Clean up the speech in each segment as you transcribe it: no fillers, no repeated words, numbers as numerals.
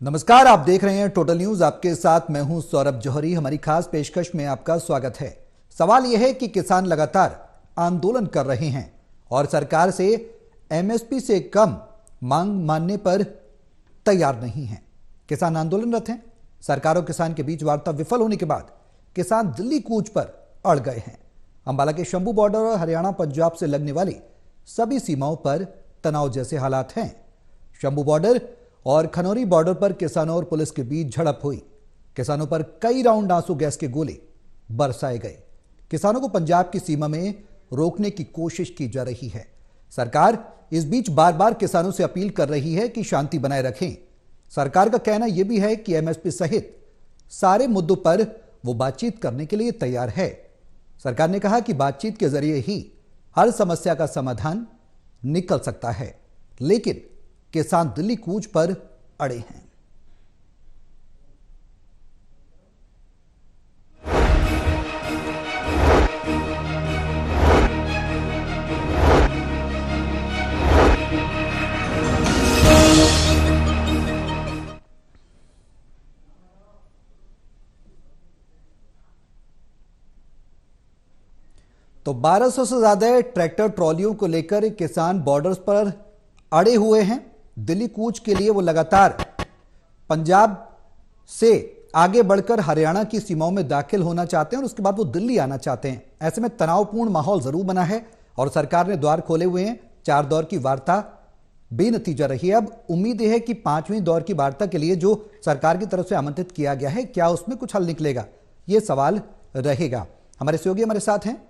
नमस्कार, आप देख रहे हैं टोटल न्यूज। आपके साथ मैं हूं सौरभ जौहरी। हमारी खास पेशकश में आपका स्वागत है। सवाल यह है कि किसान लगातार आंदोलन कर रहे हैं और सरकार से एमएसपी से कम मांग मानने पर तैयार नहीं है। किसान आंदोलनरत हैं। सरकार और किसान के बीच वार्ता विफल होने के बाद किसान दिल्ली कूच पर अड़ गए हैं। अंबाला के शंभू बॉर्डर और हरियाणा पंजाब से लगने वाली सभी सीमाओं पर तनाव जैसे हालात हैं। शंभू बॉर्डर और खनौरी बॉर्डर पर किसानों और पुलिस के बीच झड़प हुई। किसानों पर कई राउंड आंसू गैस के गोले बरसाए गए। किसानों को पंजाब की सीमा में रोकने की कोशिश की जा रही है। सरकार इस बीच बार बार किसानों से अपील कर रही है कि शांति बनाए रखें। सरकार का कहना यह भी है कि एमएसपी सहित सारे मुद्दों पर वो बातचीत करने के लिए तैयार है। सरकार ने कहा कि बातचीत के जरिए ही हर समस्या का समाधान निकल सकता है, लेकिन किसान दिल्ली कूच पर अड़े हैं। तो 1200 से ज्यादा ट्रैक्टर ट्रॉलियों को लेकर किसान बॉर्डर्स पर अड़े हुए हैं। दिल्ली कूच के लिए वो लगातार पंजाब से आगे बढ़कर हरियाणा की सीमाओं में दाखिल होना चाहते हैं और उसके बाद वो दिल्ली आना चाहते हैं। ऐसे में तनावपूर्ण माहौल जरूर बना है और सरकार ने द्वार खोले हुए हैं। 4 दौर की वार्ता बेनतीजा रही है। अब उम्मीद है कि 5वीं दौर की वार्ता के लिए जो सरकार की तरफ से आमंत्रित किया गया है, क्या उसमें कुछ हल निकलेगा, यह सवाल रहेगा। हमारे सहयोगी हमारे साथ हैं,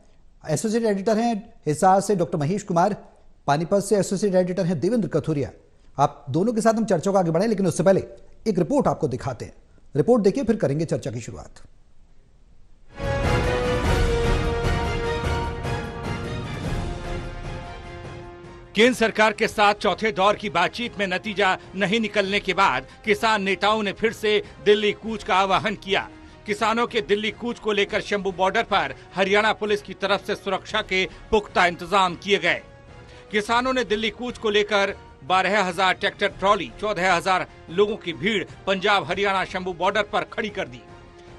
एसोसिएट एडिटर हैं हिसार से डॉक्टर महेश कुमार, पानीपत से एसोसिएट एडिटर हैं देवेंद्र कथुरिया। आप दोनों के साथ हम चर्चा को आगे बढ़ाएं, लेकिन उससे पहले एक रिपोर्ट आपको दिखाते हैं। रिपोर्ट देखिए, फिर करेंगे चर्चा की शुरुआत। केंद्र सरकार के साथ चौथे दौर की बातचीत में नतीजा नहीं निकलने के बाद किसान नेताओं ने फिर से दिल्ली कूच का आह्वान किया। किसानों के दिल्ली कूच को लेकर शंभू बॉर्डर पर हरियाणा पुलिस की तरफ से सुरक्षा के पुख्ता इंतजाम किए गए। किसानों ने दिल्ली कूच को लेकर 12,000 ट्रैक्टर ट्रॉली, 14,000 लोगों की भीड़ पंजाब हरियाणा शंभू बॉर्डर पर खड़ी कर दी।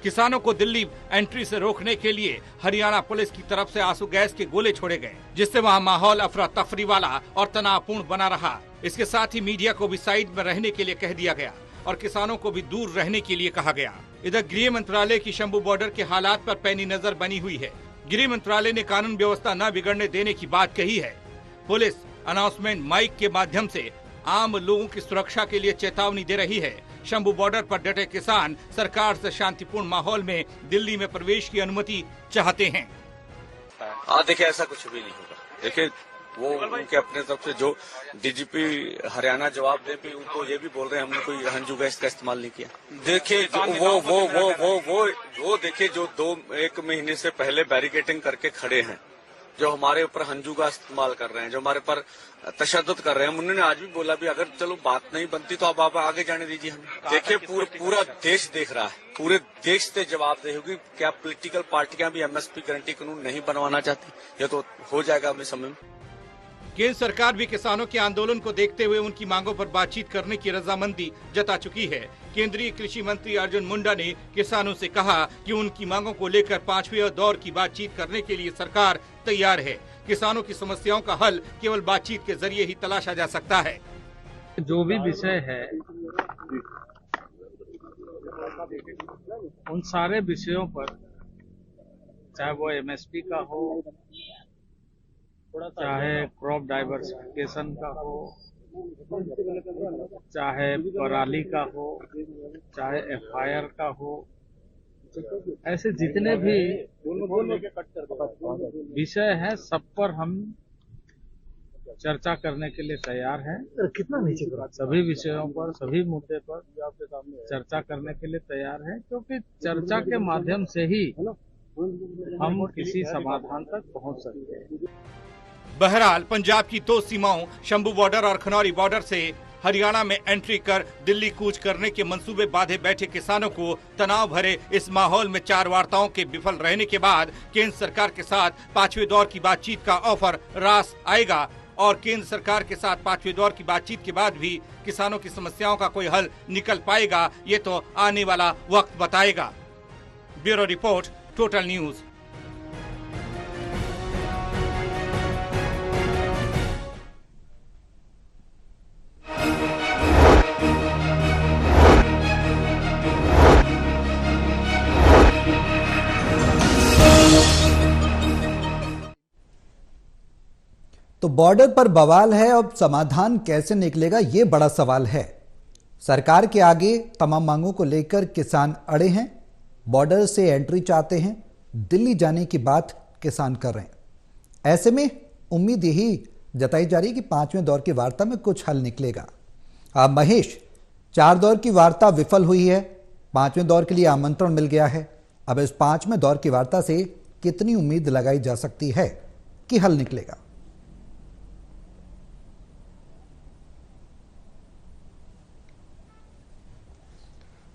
किसानों को दिल्ली एंट्री से रोकने के लिए हरियाणा पुलिस की तरफ से आंसू गैस के गोले छोड़े गए, जिससे वहां माहौल अफरा तफरी वाला और तनावपूर्ण बना रहा। इसके साथ ही मीडिया को भी साइड में रहने के लिए कह दिया गया और किसानों को भी दूर रहने के लिए कहा गया। इधर गृह मंत्रालय की शंभू बॉर्डर के हालात पर पैनी नजर बनी हुई है। गृह मंत्रालय ने कानून व्यवस्था न बिगड़ने देने की बात कही है। पुलिस अनाउंसमेंट माइक के माध्यम से आम लोगों की सुरक्षा के लिए चेतावनी दे रही है। शंभू बॉर्डर पर डटे किसान सरकार से शांतिपूर्ण माहौल में दिल्ली में प्रवेश की अनुमति चाहते हैं। देखिए, ऐसा कुछ भी नहीं होगा। देखिए, वो उनके अपने तरफ से जो डीजीपी हरियाणा जवाब दे भी, उनको ये भी बोल रहे हैं हमने कोई हंजू गैस का इस्तेमाल नहीं किया। देखिए, वो देखिए जो 1 महीने से पहले बैरिकेटिंग करके खड़े हैं, जो हमारे ऊपर हंजू का इस्तेमाल कर रहे हैं, जो हमारे पर तशद्दुद कर रहे हैं, उन्होंने आज भी बोला भी अगर चलो बात नहीं बनती तो आप आगे जाने दीजिए हमें। देखिए, पूरा देश देख रहा है, पूरे देश से जवाब दे होगी। क्या पॉलिटिकल पार्टियां भी एमएसपी गारंटी कानून नहीं बनवाना चाहती? ये तो हो जाएगा अगले समय में। केंद्र सरकार भी किसानों के आंदोलन को देखते हुए उनकी मांगों पर बातचीत करने की रजामंदी जता चुकी है। केंद्रीय कृषि मंत्री अर्जुन मुंडा ने किसानों से कहा कि उनकी मांगों को लेकर 5वें दौर की बातचीत करने के लिए सरकार तैयार है। किसानों की समस्याओं का हल केवल बातचीत के जरिए ही तलाशा जा सकता है। जो भी विषय है, उन सारे विषयों पर, चाहे वो एमएसपी का हो, चाहे क्रॉप डाइवर्सिफिकेशन का हो, चाहे पराली का हो, चाहे एफआईआर का हो, ऐसे जितने भी विषय हैं सब पर हम चर्चा करने के लिए तैयार हैं। सभी विषयों पर, सभी मुद्दे पर चर्चा करने के लिए तैयार हैं, क्योंकि चर्चा के माध्यम से ही हम किसी समाधान तक पहुंच सकते हैं। बहरहाल पंजाब की 2 सीमाओं शंभू बॉर्डर और खनौरी बॉर्डर से हरियाणा में एंट्री कर दिल्ली कूच करने के मंसूबे बांधे बैठे किसानों को तनाव भरे इस माहौल में 4 वार्ताओं के विफल रहने के बाद केंद्र सरकार के साथ 5वें दौर की बातचीत का ऑफर रास आएगा, और केंद्र सरकार के साथ 5वें दौर की बातचीत के बाद भी किसानों की समस्याओं का कोई हल निकल पाएगा, ये तो आने वाला वक्त बताएगा। Bureau report, total news. तो बॉर्डर पर बवाल है, अब समाधान कैसे निकलेगा ये बड़ा सवाल है। सरकार के आगे तमाम मांगों को लेकर किसान अड़े हैं, बॉर्डर से एंट्री चाहते हैं, दिल्ली जाने की बात किसान कर रहे हैं। ऐसे में उम्मीद यही जताई जा रही है कि 5वें दौर की वार्ता में कुछ हल निकलेगा। अब महेश, 4 दौर की वार्ता विफल हुई है, 5वें दौर के लिए आमंत्रण मिल गया है। अब इस 5वें दौर की वार्ता से कितनी उम्मीद लगाई जा सकती है कि हल निकलेगा?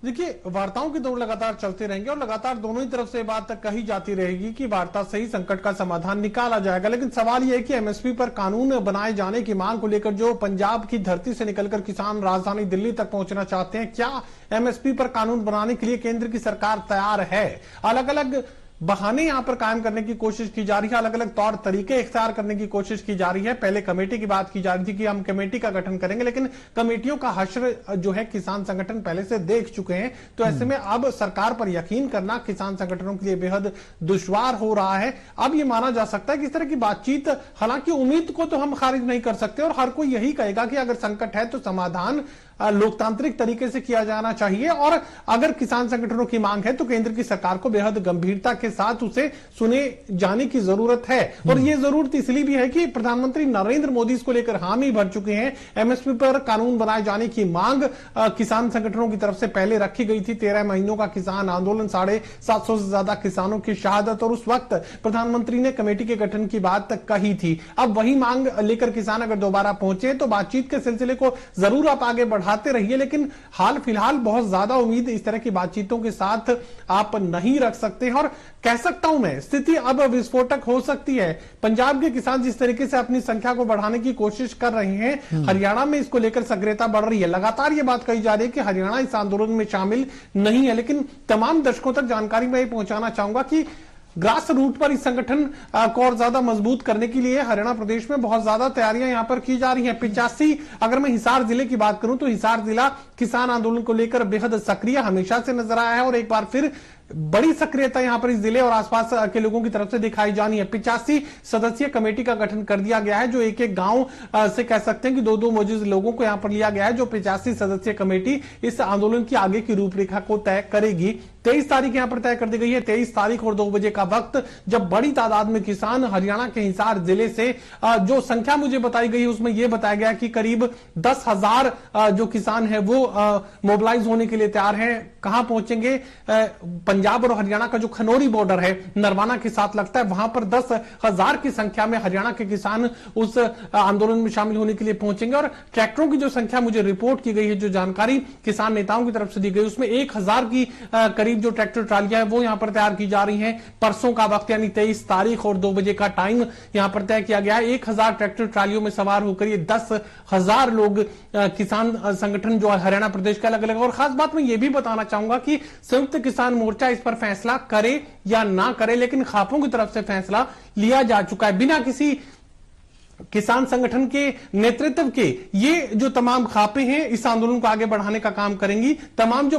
देखिए, वार्ताओं के दौर लगातार चलते रहेंगे और लगातार दोनों ही तरफ से बात कही जाती रहेगी कि वार्ता से ही संकट का समाधान निकाला जाएगा। लेकिन सवाल यह है कि एमएसपी पर कानून बनाए जाने की मांग को लेकर जो पंजाब की धरती से निकलकर किसान राजधानी दिल्ली तक पहुंचना चाहते हैं, क्या एमएसपी पर कानून बनाने के लिए केंद्र की सरकार तैयार है? अलग अलग बहाने यहां पर कायम करने की कोशिश की जा रही है, अलग अलग तौर तरीके इख्तियार करने की कोशिश की जा रही है। पहले कमेटी की बात की जा रही थी कि हम कमेटी का गठन करेंगे, लेकिन कमेटियों का हश्र जो है किसान संगठन पहले से देख चुके हैं। तो ऐसे में अब सरकार पर यकीन करना किसान संगठनों के लिए बेहद दुश्वार हो रहा है। अब यह माना जा सकता है कि इस तरह की बातचीत, हालांकि उम्मीद को तो हम खारिज नहीं कर सकते और हर कोई यही कहेगा कि अगर संकट है तो समाधान लोकतांत्रिक तरीके से किया जाना चाहिए और अगर किसान संगठनों की मांग है तो केंद्र की सरकार को बेहद गंभीरता के साथ उसे सुने जाने की जरूरत है। और यह जरूरत इसलिए भी है कि प्रधानमंत्री नरेंद्र मोदी इसको लेकर हामी भर चुके हैं। एमएसपी पर कानून बनाए जाने की मांग किसान संगठनों की तरफ से पहले रखी गई थी। 13 महीनों का किसान आंदोलन, 750 से ज्यादा किसानों की शहादत, और उस वक्त प्रधानमंत्री ने कमेटी के गठन की बात कही थी। अब वही मांग लेकर किसान अगर दोबारा पहुंचे तो बातचीत के सिलसिले को जरूर आप आगे बढ़ाते रहिए, लेकिन हाल फिलहाल बहुत ज्यादा उम्मीद इस तरह की बातचीतों के साथ आप नहीं रख सकते हैं। और कह सकता हूं मैं, स्थिति अब विस्फोटक हो सकती है। पंजाब के किसान जिस तरीके से अपनी संख्या को बढ़ाने की कोशिश कर रहे हैं, हरियाणा में इसको लेकर सक्रियता बढ़ रही है। लगातार यह बात कही जा रही है कि हरियाणा इस आंदोलन में शामिल नहीं है, लेकिन तमाम दर्शकों तक जानकारी मैं पहुंचाना चाहूंगा कि ग्रास रूट पर इस संगठन को और ज्यादा मजबूत करने के लिए हरियाणा प्रदेश में बहुत ज्यादा तैयारियां यहां पर की जा रही हैं। 85, अगर मैं हिसार जिले की बात करूं तो हिसार जिला किसान आंदोलन को लेकर बेहद सक्रिय हमेशा से नजर आया है और एक बार फिर बड़ी सक्रियता यहां पर इस जिले और आसपास के लोगों की तरफ से दिखाई जानी है। 85 सदस्यीय कमेटी का गठन कर दिया गया है, जो एक एक गांव से कह सकते हैं कि 2-2 मौजूद लोगों को यहां पर लिया गया है। जो 85 सदस्यीय कमेटी इस आंदोलन की आगे की रूपरेखा को तय करेगी। 23 तारीख यहां पर तय कर दी गई है, 23 तारीख और 2 बजे का वक्त, जब बड़ी तादाद में किसान हरियाणा के हिसार जिले से, जो संख्या मुझे बताई गई है उसमें यह बताया गया कि करीब 10,000 जो किसान है वो मोबिलाइज होने के लिए तैयार हैं। कहां पहुंचेंगे? पंजाब और हरियाणा का जो खनौरी बॉर्डर है नरवाना के साथ लगता है, वहां पर 10,000 की संख्या में हरियाणा के किसान उस आंदोलन में शामिल होने के लिए पहुंचेंगे। और ट्रैक्टरों की जो संख्या मुझे रिपोर्ट की गई है, जो जानकारी किसान नेताओं की तरफ से दी गई, उसमें 1,000 की करीब जो ट्रैक्टर ट्रालियां है वो यहां पर तैयार की जा रही हैं। परसों का वक्त यानी 23 तारीख और 2 बजे का टाइम यहां पर तय किया गया है। 1,000 ट्रैक्टर ट्रालियों में सवार होकर ये 10,000 लोग किसान संगठन जो हरियाणा प्रदेश के अलग अलग। और खास बात मैं ये भी बताना चाहूंगा कि संयुक्त किसान मोर्चा इस पर फैसला करे या ना करे, लेकिन खापों की तरफ से फैसला लिया जा चुका है। बिना किसी किसान संगठन के नेतृत्व के ये जो तमाम खापे हैं इस आंदोलन को आगे बढ़ाने का काम करेंगी। तमाम जो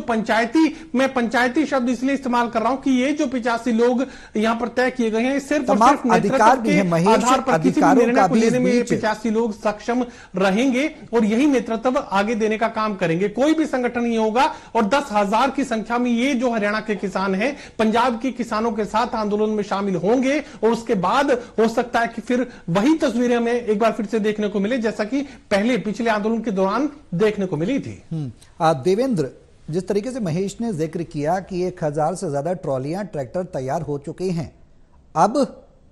मैं पंचायती शब्द इसलिए इस्तेमाल कर रहा हूं कि ये जो 85 लोग यहां पर तय किए गए हैं, सिर्फ और सिर्फ नेतृत्व के आधार पर किसी भी निर्णय को लेने में 85 लोग सक्षम रहेंगे और यही नेतृत्व आगे देने का काम करेंगे। कोई भी संगठन नहीं होगा और 10,000 की संख्या में ये जो हरियाणा के किसान हैं पंजाब के किसानों के साथ आंदोलन में शामिल होंगे और उसके बाद हो सकता है कि फिर वही तस्वीरें हमें एक बार फिर से देखने को मिले जैसा कि पहले पिछले आंदोलन के दौरान देखने को मिली थी। देवेंद्र, जिस तरीके से महेश ने जिक्र किया कि 1,000 से ज्यादा ट्रॉलियां ट्रैक्टर तैयार हो चुके हैं, अब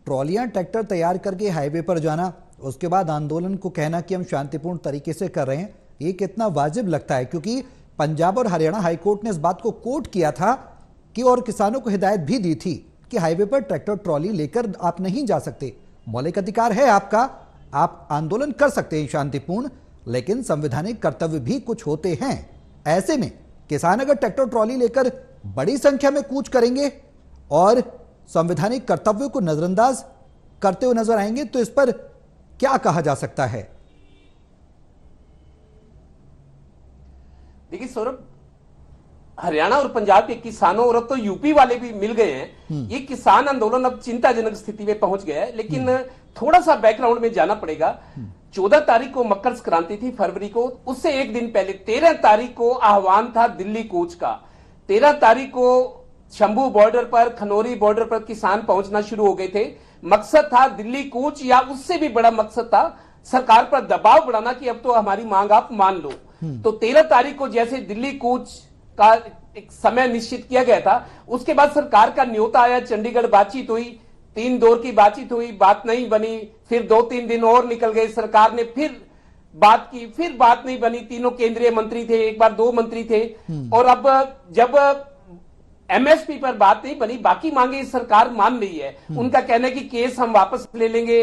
ट्रॉलियां ट्रैक्टर तैयार करके हाईवे पर जाना, उसके बाद आंदोलन को कहना कि हम शांतिपूर्ण तरीके से कर रहे हैं, ये कितना वाजिब लगता है? क्योंकि पंजाब और हरियाणा हाईकोर्ट ने इस बात को कोट किया था कि और किसानों को हिदायत भी दी थी कि हाईवे पर ट्रैक्टर ट्रॉली लेकर आप नहीं जा सकते, मौलिक अधिकार है आपका, आप आंदोलन कर सकते हैं शांतिपूर्ण, लेकिन संवैधानिक कर्तव्य भी कुछ होते हैं। ऐसे में किसान अगर ट्रैक्टर ट्रॉली लेकर बड़ी संख्या में कूच करेंगे और संवैधानिक कर्तव्यों को नजरअंदाज करते हुए नजर आएंगे तो इस पर क्या कहा जा सकता है? देखिए सौरभ, हरियाणा और पंजाब के किसानों और अब तो यूपी वाले भी मिल गए हैं। ये किसान आंदोलन अब चिंताजनक स्थिति में पहुंच गया है, लेकिन थोड़ा सा बैकग्राउंड में जाना पड़ेगा। 14 तारीख को मकर संक्रांति थी फरवरी को, उससे एक दिन पहले 13 तारीख को आह्वान था दिल्ली कूच का। 13 तारीख को शंभू बॉर्डर पर, खनौरी बॉर्डर पर किसान पहुंचना शुरू हो गए थे। मकसद था दिल्ली कूच, या उससे भी बड़ा मकसद था सरकार पर दबाव बढ़ाना कि अब तो हमारी मांग आप मान लो। तो 13 तारीख को जैसे दिल्ली कूच का एक समय निश्चित किया गया था, उसके बाद सरकार का न्योता आया, चंडीगढ़ बातचीत हुई, 3 दौर की बातचीत हुई, बात नहीं बनी। फिर 2-3 दिन और निकल गए, सरकार ने फिर बात की, फिर बात नहीं बनी। तीनों केंद्रीय मंत्री थे, एक बार 2 मंत्री थे। और अब जब एमएसपी पर बात नहीं बनी, बाकी मांगे सरकार मान रही है। उनका कहना है कि केस हम वापस ले लेंगे,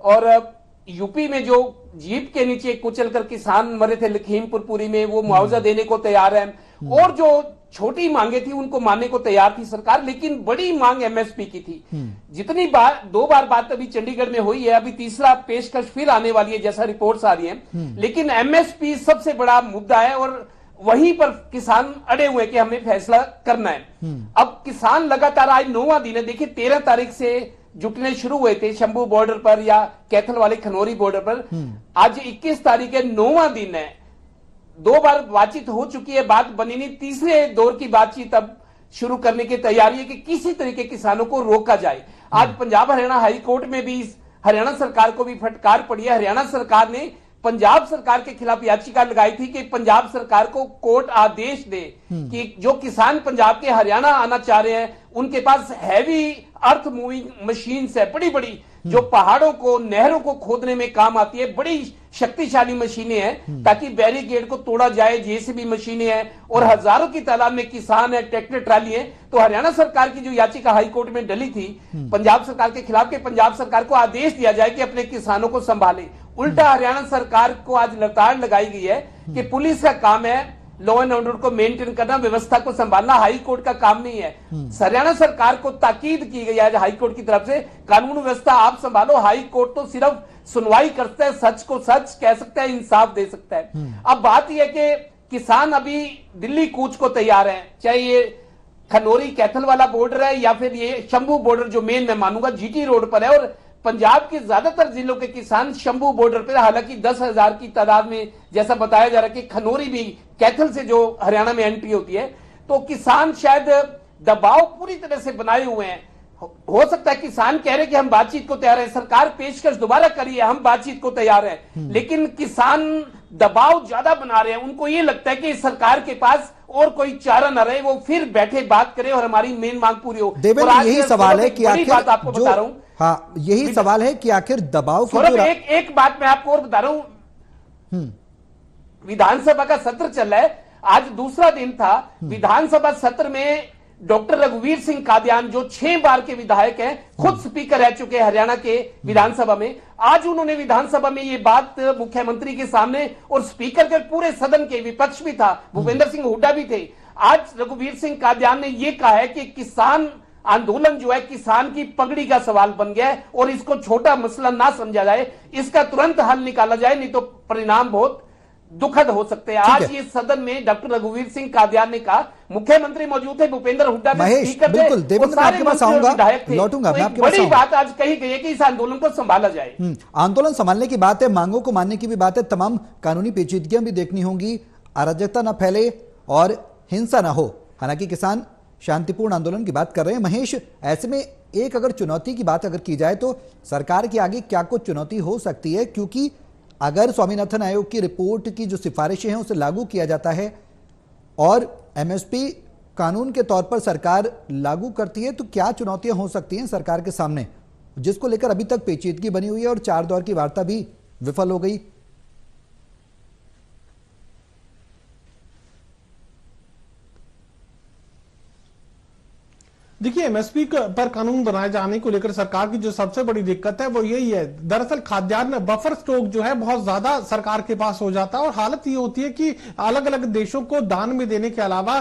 और यूपी में जो जीप के नीचे कुचल कर किसान मरे थे लखीमपुर पुरी में, वो मुआवजा देने को तैयार है। और जो छोटी मांगे थी उनको मानने को तैयार थी सरकार, लेकिन बड़ी मांग एमएसपी की थी। जितनी बार 2 बार बात अभी चंडीगढ़ में हुई है, अभी तीसरा पेशकश फिर आने वाली है जैसा रिपोर्ट्स आ रही हैं। लेकिन एमएसपी सबसे बड़ा मुद्दा है और वहीं पर किसान अड़े हुए कि हमें फैसला करना है। अब किसान लगातार, आज 9वां दिन है। देखिए 13 तारीख से जुटने शुरू हुए थे शंभू बॉर्डर पर या कैथल वाले खनौरी बॉर्डर पर। आज 21 तारीख है, 9वां दिन है। 2 बार बातचीत हो चुकी है, बात बनी नहीं। तीसरे दौर की बातचीत अब शुरू करने की तैयारी है कि किसी तरीके किसानों को रोका जाए। आज पंजाब हरियाणा हाई कोर्ट में भी हरियाणा सरकार को भी फटकार पड़ी है। हरियाणा सरकार ने पंजाब सरकार के खिलाफ याचिका लगाई थी कि पंजाब सरकार को कोर्ट आदेश दे कि जो किसान पंजाब के हरियाणा आना चाह रहे हैं, उनके पास हैवी अर्थ मूविंग मशीन्स है, बड़ी बड़ी, जो पहाड़ों को, नहरों को खोदने में काम आती है। बड़ी शक्तिशाली मशीनें हैं ताकि बैरिकेड को तोड़ा जाए। जेसीबी मशीनें हैं और हजारों की तादाद में किसान है, ट्रैक्टर ट्राली है। तो हरियाणा सरकार की जो याचिका हाई कोर्ट में डली थी पंजाब सरकार के खिलाफ, कि पंजाब सरकार को आदेश दिया जाए कि अपने किसानों को संभाले, उल्टा हरियाणा सरकार को आज लताड़ लगाई गई है कि पुलिस का काम है लॉ एंड ऑर्डर को मेंटेन करना, व्यवस्था को संभालना, हाई कोर्ट का काम नहीं है। हरियाणा सरकार को ताकीद की गई है हाई कोर्ट की तरफ से, कानून व्यवस्था आप संभालो, हाई कोर्ट तो सिर्फ सुनवाई करता है, सच को सच कह सकता है, इंसाफ दे सकता है। अब बात यह है कि किसान अभी दिल्ली कूच को तैयार है, चाहे ये खनौरी कैथल वाला बॉर्डर है या फिर ये शंभू बॉर्डर जो मेन मैं मानूंगा जीटी रोड पर है। और पंजाब के ज्यादातर जिलों के किसान शंभू बॉर्डर पर, हालांकि 10,000 की तादाद में जैसा बताया जा रहा है कि खनौरी भी कैथल से जो हरियाणा में एंट्री होती है, तो किसान शायद दबाव पूरी तरह से बनाए हुए हैं। हो सकता है किसान कह रहे हैं कि हम बातचीत को तैयार है, सरकार पेशकश दोबारा करिए, हम बातचीत को तैयार हैं, लेकिन किसान दबाव ज्यादा बना रहे हैं। उनको ये लगता है कि सरकार के पास और कोई चारा न रहे, वो फिर बैठे बात करे और हमारी मेन मांग पूरी हो। देवेंद्र, यही सवाल है कि आखिर बात आपको बता रहा हूं, हाँ, यही सवाल है कि आखिर दबाव की एक बात मैं आपको और बता रहा हूं, विधानसभा का सत्र चल रहा है, आज दूसरा दिन था। विधानसभा सत्र में डॉक्टर रघुवीर सिंह कादियान जो 6 बार के विधायक हैं, खुद स्पीकर रह चुके हैं हरियाणा के विधानसभा में, आज उन्होंने विधानसभा में ये बात मुख्यमंत्री के सामने, और स्पीकर के पूरे सदन के, विपक्ष भी था, भूपेंद्र सिंह हुड्डा भी थे, आज रघुवीर सिंह कादियान ने यह कहा है कि किसान आंदोलन जो है किसान की पगड़ी का सवाल बन गया है और इसको छोटा मसला ना समझा जाए, इसका तुरंत हल निकाला जाए, नहीं तो परिणाम बहुत दुखद हो सकते हैं। आज ये सदन में डॉक्टर रघुवीर सिंह कादियान ने कहा, मुख्यमंत्री मौजूद थे, भूपेंद्र हुड्डा महेश, बिल्कुल देवेंद्र, मैं आपके पास आऊंगा, लौटूंगा, मैं आपके पास बड़ी बात आज कही गई है कि इस आंदोलन को संभाला जाए। आंदोलन संभालने की बात है, मांगों को मानने की भी बात है, तमाम कानूनी पेचीदगियां भी देखनी होंगी, अराजकता न फैले और हिंसा न हो। हालांकि किसान शांतिपूर्ण आंदोलन की बात कर रहे हैं। महेश, ऐसे में एक अगर चुनौती की बात अगर की जाए तो सरकार के आगे क्या कुछ चुनौती हो सकती है? क्योंकि अगर स्वामीनाथन आयोग की रिपोर्ट की जो सिफारिशें हैं उसे लागू किया जाता है और एमएसपी कानून के तौर पर सरकार लागू करती है, तो क्या चुनौतियां हो सकती हैं सरकार के सामने, जिसको लेकर अभी तक पेचीदगी बनी हुई है और 4 दौर की वार्ता भी विफल हो गई? देखिए, एमएसपी पर कानून बनाए जाने को लेकर सरकार की जो सबसे बड़ी दिक्कत है वो यही है। दरअसल खाद्यान्न बफर स्टॉक जो है बहुत ज्यादा सरकार के पास हो जाता है और हालत ये होती है कि अलग अलग देशों को दान में देने के अलावा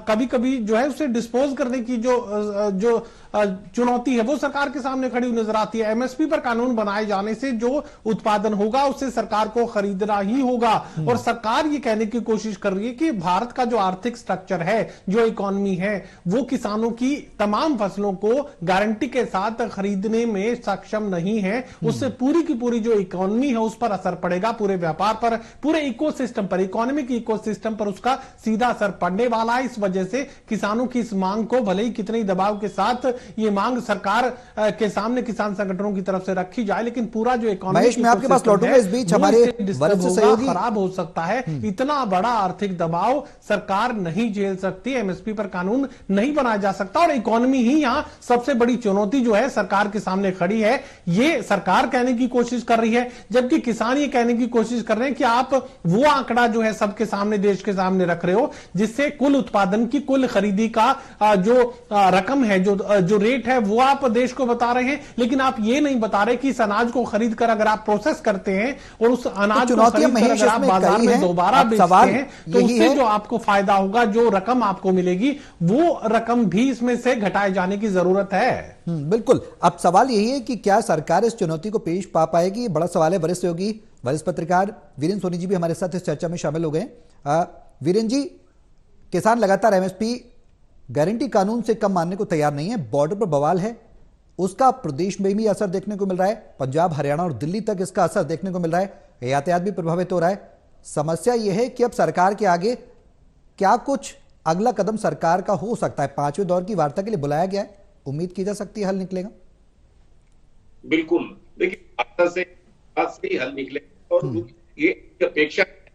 कभी कभी जो है उसे डिस्पोज करने की जो चुनौती है वो सरकार के सामने खड़ी हुई नजर आती है। एमएसपी पर कानून बनाए जाने से जो उत्पादन होगा उससे सरकार को खरीदना ही होगा। और सरकार ये कहने की कोशिश कर रही है कि भारत का जो आर्थिक स्ट्रक्चर है, जो इकोनॉमी है, वो किसानों की तमाम फसलों को गारंटी के साथ खरीदने में सक्षम नहीं है। उससे पूरी की पूरी जो इकोनॉमी है उस पर असर पड़ेगा, पूरे व्यापार पर, पूरे इकोसिस्टम पर, इकोनॉमिक इकोसिस्टम पर उसका सीधा असर पड़ने वाला है। इस वजह से किसानों की इस मांग को भले ही कितने दबाव के साथ ये मांग सरकार के सामने किसान संगठनों की तरफ से रखी जाए, लेकिन पूरा जो महेश, मैं आपके पास लौटूंगा। इस बीच हमारे वरिष्ठ सहयोगी खराब हो सकता है। इतना बड़ा आर्थिक दबाव सरकार नहीं झेल सकती, एमएसपी पर कानून नहीं बनाया जा सकता। और इकोनॉमी ही यहां सबसे बड़ी चुनौती जो है सरकार के सामने खड़ी है। ये सरकार कहने की कोशिश कर रही है, जबकि किसान ये कहने की कोशिश कर रहे हैं कि आप वो आंकड़ा जो है सबके सामने, देश के सामने रख रहे हो, जिससे कुल उत्पादन की, कुल खरीदी का जो रकम है, जो रेट है, वो आप देश को बता रहे हैं, लेकिन आप ये नहीं बता रहे कि इस अनाज को खरीद कर अगर आप प्रोसेस करते हैं और उस अनाज को खरीद कर अगर आप बाजार में दोबारा बेचते हैं तो उससे जो आपको फायदा होगा, जो रकम आपको मिलेगी, वो रकम भी इसमें से घटाए जाने की जरूरत है। बिल्कुल। अब सवाल यही है कि क्या सरकार इस चुनौती को पेश पा पाएगी? बड़ा सवाल है। वरिष्ठ सहयोगी, वरिष्ठ पत्रकार वीरेंद्र सोनी जी भी हमारे साथ इस चर्चा में शामिल हो गए। वीरेंद्र जी, किसान लगातार एमएसपी गारंटी कानून से कम मानने को तैयार नहीं है। बॉर्डर पर बवाल है, उसका प्रदेश में भी असर देखने को मिल रहा है। पंजाब, हरियाणा और दिल्ली तक इसका असर देखने को मिल रहा है। यातायात भी प्रभावित हो रहा है। समस्या यह है कि अब सरकार के आगे क्या कुछ अगला कदम सरकार का हो सकता है? पांचवें दौर की वार्ता के लिए बुलाया गया है, उम्मीद की जा सकती है हल निकलेगा? बिल्कुल, देखिए वार्ता से ही हल निकलेगा और ये अपेक्षा है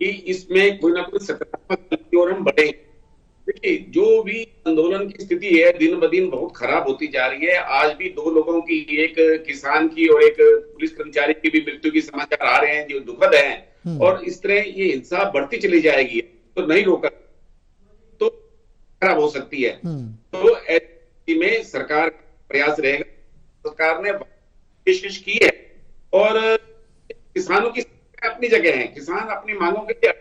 कि इसमें कोई ना कोई सकारात्मक और हम बढ़े। देखिए, जो भी आंदोलन की स्थिति है दिन ब दिन बहुत खराब होती जा रही है। आज भी 2 लोगों की, एक किसान की और एक पुलिस कर्मचारी की भी मृत्यु की समाचार आ रहे हैं जो दुखद हैं। और इस तरह ये हिंसा बढ़ती चली जाएगी तो नहीं रोका तो खराब हो सकती है। तो ऐसे में सरकार का प्रयास रहेगा। सरकार ने पेशकश की है और किसानों की अपनी जगह है, किसान अपनी मांगों के लिए,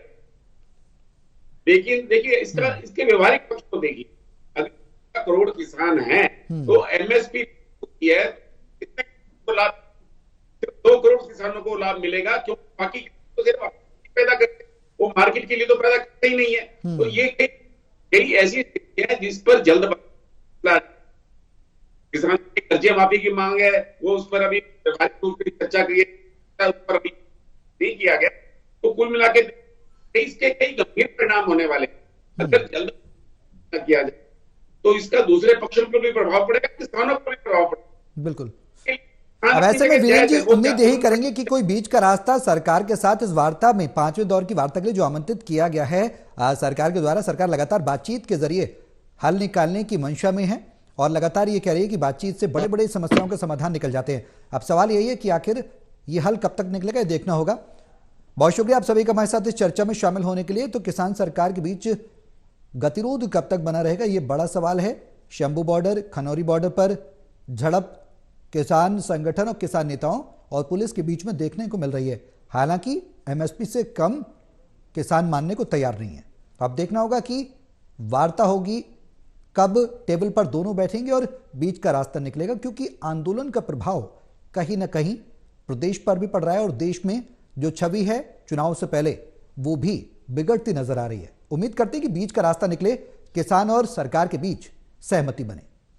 लेकिन देखिए इसके व्यवहारिक पक्ष को देखिए। अगर करोड़ किसान हैं तो एमएसपी है, कितने लाभ, 2 करोड़ किसानों को लाभ मिलेगा, क्यों? बाकी तो सिर्फ पैदा करते, वो मार्केट के लिए तो पैदा करते ही नहीं है। तो ये कई ऐसी स्थिति है जिस पर जल्द किसान की कर्जे माफी की मांग है, वो उस पर अभी व्यवहारिक रूप से चर्चा की है, उस पर अभी नहीं किया गया। तो कुल मिला के इसके कई गंभीर परिणाम होने वाले। अगर जल्द किया जाए तो इसका दूसरे पक्षों पर भी प्रभाव पड़ेगा, किसानों पर भी प्रभाव पड़ेगा। बिल्कुल। अब ऐसे में वीरेंद्र जी, उम्मीद यही करेंगे कि कोई बीच का रास्ता सरकार के साथ इस वार्ता में, पांचवें दौर की वार्ता के लिए जो आमंत्रित किया गया है सरकार के द्वारा, सरकार लगातार बातचीत के जरिए हल निकालने की मंशा में है और लगातार ये कह रही है कि बातचीत से बड़े बड़े समस्याओं के समाधान निकल जाते हैं। अब सवाल यही है कि आखिर ये हल कब तक निकलेगा, ये देखना होगा। बहुत शुक्रिया आप सभी का हमारे साथ इस चर्चा में शामिल होने के लिए। तो किसान सरकार के बीच गतिरोध कब तक बना रहेगा, ये बड़ा सवाल है। शंभू बॉर्डर, खनौरी बॉर्डर पर झड़प किसान संगठन और किसान नेताओं और पुलिस के बीच में देखने को मिल रही है। हालांकि एमएसपी से कम किसान मानने को तैयार नहीं है। अब देखना होगा कि वार्ता होगी कब, टेबल पर दोनों बैठेंगे और बीच का रास्ता निकलेगा, क्योंकि आंदोलन का प्रभाव कहीं ना कहीं प्रदेश पर भी पड़ रहा है और देश में जो छवि है चुनाव से पहले वो भी बिगड़ती नजर आ रही है। उम्मीद करते हैं कि बीच का रास्ता निकले, किसान और सरकार के बीच सहमति बने।